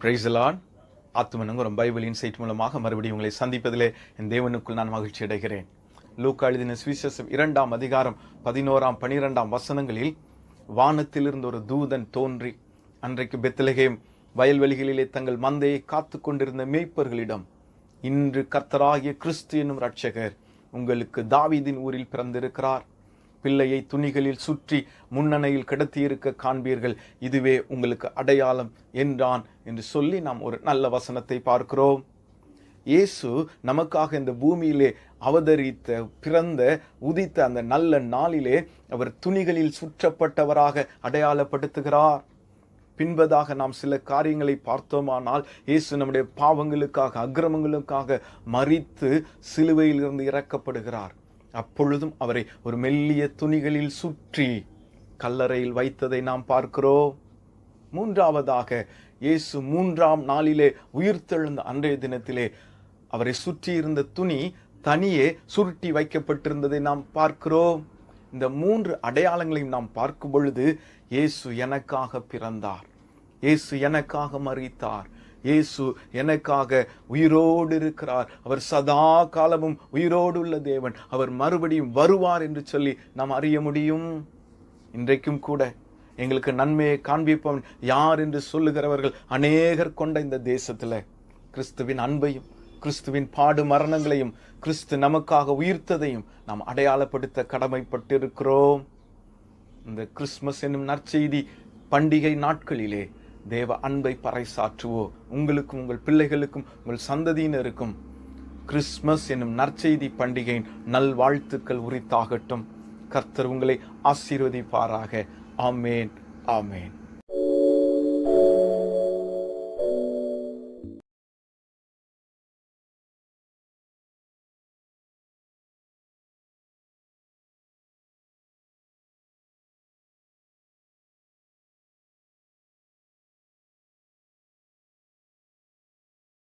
Price the lord. ஆத்துமனங்கும் bible insight மூலமாக மறுபடியும் உங்களை சந்திப்பதிலே என் தேவனுக்குள் நான் மகிழ்ச்சி அடைகிறேன். லூக்கா எழுதின சுவிசேஷம் 2ஆம் அதிகாரம் 11, 12 வசனங்களில் வானத்திலிருந்து ஒரு தூதன் தோன்றி அன்றைக்கு பெத்லகேம் வயல்வெளிகளிலே தங்கள் மந்தையை காத்து கொண்டிருந்த மேய்ப்பர்களிடம், இன்று கர்த்தராகிய கிறிஸ்து என்னும் இரட்சகர் உங்களுக்கு தாவீதின் ஊரில் பிறந்திருக்கிறார். பிள்ளையை துணிகளில் சுற்றி முன்னணையில் கிடத்தியிருக்க காண்பீர்கள், இதுவே உங்களுக்கு அடையாளம் என்றான் என்று சொல்லி நாம் ஒரு நல்ல வசனத்தை பார்க்கிறோம். இயேசு நமக்காக இந்த பூமியிலே அவதரித்த, பிறந்த, உதித்த அந்த நல்ல நாளிலே அவர் துணிகளில் சுற்றப்பட்டவராக அடையாளப்படுத்துகிறார். பின்பதாக நாம் சில காரியங்களை பார்த்தோமானால், இயேசு நம்முடைய பாவங்களுக்காக, அக்கிரமங்களுக்காக மரித்து சிலுவையில் இருந்து இறக்கப்படுகிறார். அப்பொழுதும் அவரை ஒரு மெல்லிய துணிகளில் சுற்றி கல்லறையில் வைத்ததை நாம் பார்க்கிறோம். மூன்றாவதாக இயேசு 3ஆம் நாளிலே உயிர்த்தெழுந்த அன்றைய தினத்திலே அவரை சுற்றி இருந்த துணி தனியே சுருட்டி வைக்கப்பட்டிருந்ததை நாம் பார்க்கிறோம். இந்த 3 அடையாளங்களையும் நாம் பார்க்கும் பொழுது, இயேசு எனக்காக பிறந்தார், இயேசு எனக்காக மரித்தார், இயேசு எனக்காக உயிரோடு இருக்கிறார், அவர் சதா காலமும் உயிரோடு உள்ள தேவன், அவர் மறுபடியும் வருவார் என்று சொல்லி நாம் அறிய முடியும். இன்றைக்கும் கூட எங்களுக்கு நன்மையை காண்பிப்பவன் யார் என்று சொல்லுகிறவர்கள் அநேகர் கொண்ட இந்த தேசத்துல கிறிஸ்துவின் அன்பையும், கிறிஸ்துவின் பாடு மரணங்களையும், கிறிஸ்து நமக்காக உயிர்த்ததையும் நாம் அடையாளப்படுத்த கடமைப்பட்டிருக்கிறோம். இந்த கிறிஸ்துமஸ் என்னும் நற்செய்தி பண்டிகை நாட்களிலே தேவ அன்பை பறைசாற்றுவோம். உங்களுக்கும், உங்கள் பிள்ளைகளுக்கும், உங்கள் சந்ததியினருக்கும் கிறிஸ்துமஸ் என்னும் நற்செய்தி பண்டிகையின் நல்வாழ்த்துக்கள் உரித்தாகட்டும். கர்த்தர் உங்களை ஆசீர்வதிப்பாராக. ஆமேன், ஆமேன்.